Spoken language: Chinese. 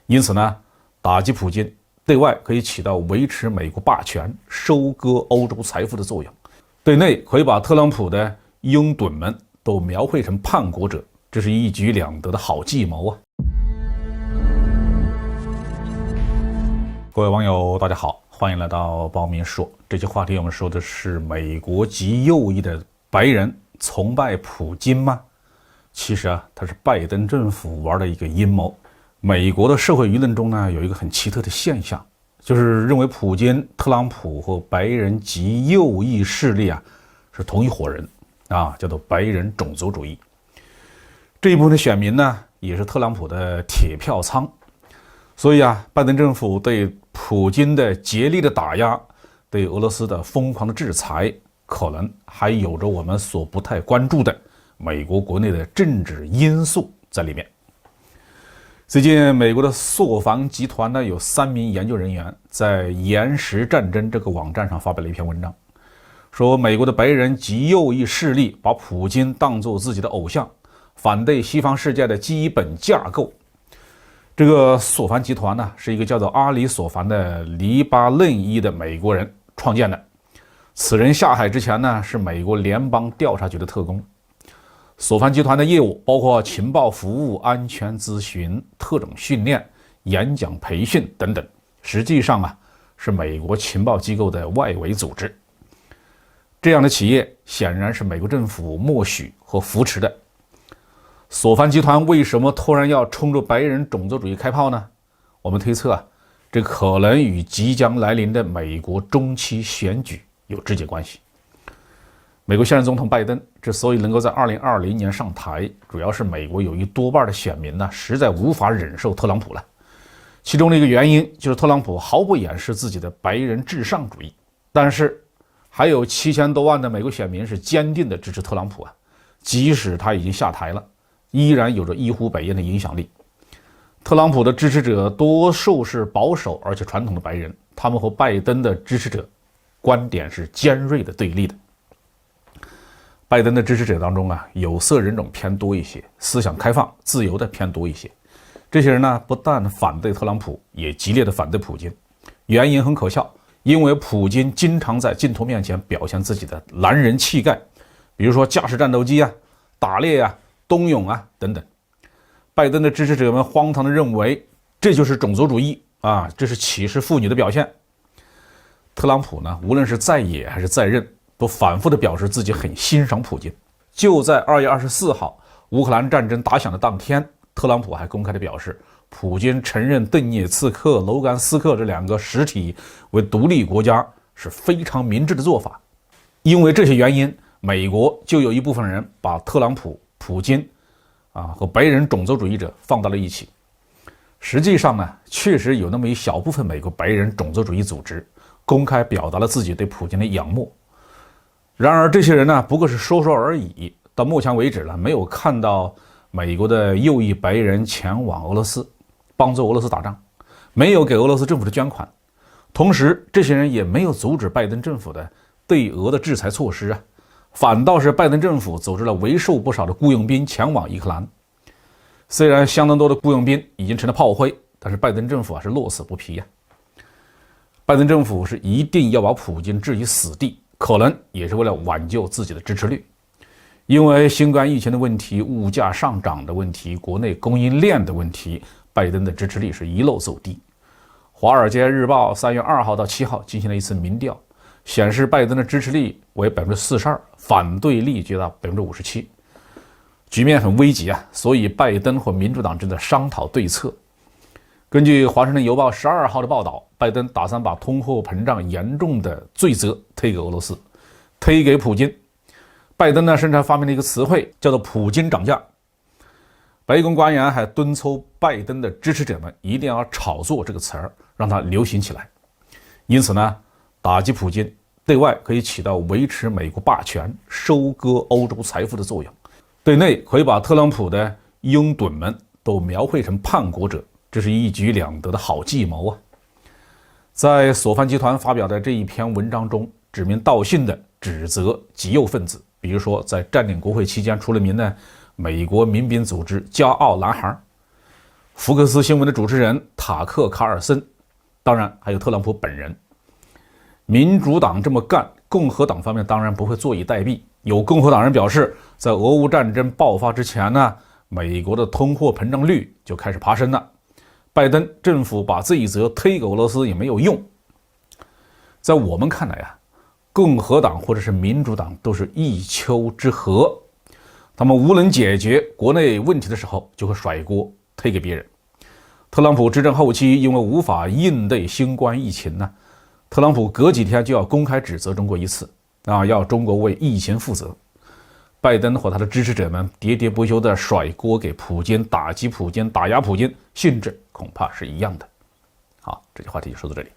因此呢，打击普京对外可以起到维持美国霸权、收割欧洲财富的作用，对内可以把特朗普的拥趸们都描绘成叛国者，这是一举两得的好计谋啊！各位网友，大家好，欢迎来到包明说。这期话题我们说的是美国极右翼的白人崇拜普京吗？其实啊，他是拜登政府玩的一个阴谋。美国的社会舆论中呢，有一个很奇特的现象，就是认为普京、特朗普和白人极右翼势力啊是同一伙人啊，叫做白人种族主义。这一部分的选民呢，也是特朗普的铁票仓。所以啊，拜登政府对普京的竭力的打压，对俄罗斯的疯狂的制裁，可能还有着我们所不太关注的美国国内的政治因素在里面。最近，美国的索凡集团呢有3名研究人员在岩石战争这个网站上发表了一篇文章，说美国的白人极右翼势力把普京当作自己的偶像，反对西方世界的基本架构。这个索凡集团呢，是一个叫做阿里·索凡的黎巴嫩裔的美国人创建的。此人下海之前呢，是美国联邦调查局的特工。索凡集团的业务包括情报服务、安全咨询、特种训练、演讲培训等等，实际上啊，是美国情报机构的外围组织。这样的企业显然是美国政府默许和扶持的。索凡集团为什么突然要冲着白人种族主义开炮呢？我们推测啊，这可能与即将来临的美国中期选举有直接关系。美国现任总统拜登之所以能够在2020年上台，主要是美国有一多半的选民呢，实在无法忍受特朗普了。其中的一个原因就是特朗普毫不掩饰自己的白人至上主义，但是还有7000多万的美国选民是坚定的支持特朗普啊，即使他已经下台了，依然有着一呼百应的影响力。特朗普的支持者多数是保守而且传统的白人，他们和拜登的支持者观点是尖锐的对立的。拜登的支持者当中啊，有色人种偏多一些，思想开放、自由的偏多一些。这些人呢，不但反对特朗普，也激烈的反对普京。原因很可笑，因为普京经常在镜头面前表现自己的男人气概，比如说驾驶战斗机啊、打猎啊、冬泳啊等等。拜登的支持者们荒唐地认为这就是种族主义啊，这是歧视妇女的表现。特朗普呢，无论是在野还是在任，都反复地表示自己很欣赏普京。就在2月24号，乌克兰战争打响的当天，特朗普还公开地表示，普京承认顿涅茨克、卢甘斯克这2个实体为独立国家是非常明智的做法。因为这些原因，美国就有一部分人把特朗普、普京和白人种族主义者放到了一起。实际上呢，确实有那么一小部分美国白人种族主义组织公开表达了自己对普京的仰慕。然而这些人呢，不过是说说而已，到目前为止呢，没有看到美国的右翼白人前往俄罗斯帮助俄罗斯打仗，没有给俄罗斯政府的捐款，同时这些人也没有阻止拜登政府的对俄的制裁措施啊，反倒是拜登政府组织了为数不少的雇佣兵前往乌克兰。虽然相当多的雇佣兵已经成了炮灰，但是拜登政府是乐此不疲呀。拜登政府是一定要把普京置于死地，可能也是为了挽救自己的支持率。因为新冠疫情的问题、物价上涨的问题、国内供应链的问题，拜登的支持率是一路走低。华尔街日报3月2号到7号进行了一次民调，显示拜登的支持率为 42%， 反对率达到 57%。 局面很危急啊，所以拜登和民主党正在商讨对策。根据华盛顿邮报12号的报道，拜登打算把通货膨胀严重的罪责推给俄罗斯，推给普京。拜登呢，甚至发明了一个词汇，叫做普京涨价。白宫官员还敦促拜登的支持者们一定要炒作这个词儿，让它流行起来。因此呢，打击普京对外可以起到维持美国霸权、收割欧洲财富的作用，对内可以把特朗普的拥趸们都描绘成叛国者，这是一举两得的好计谋啊！在索凡集团发表的这一篇文章中，指名道姓的指责极右分子，比如说在占领国会期间出了名的美国民兵组织骄傲男孩。福克斯新闻的主持人塔克·卡尔森，当然还有特朗普本人。民主党这么干，共和党方面当然不会坐以待毙。有共和党人表示，在俄乌战争爆发之前呢，美国的通货膨胀率就开始爬升了。拜登政府把这一责推给俄罗斯也没有用。在我们看来啊，共和党或者是民主党都是一丘之貉，他们无能解决国内问题的时候，就会甩锅推给别人。特朗普执政后期，因为无法应对新冠疫情呢，特朗普隔几天就要公开指责中国一次，要中国为疫情负责。拜登和他的支持者们喋喋不休地甩锅给普京，打击普京，打压普京，性质恐怕是一样的。好，这期话题就说到这里。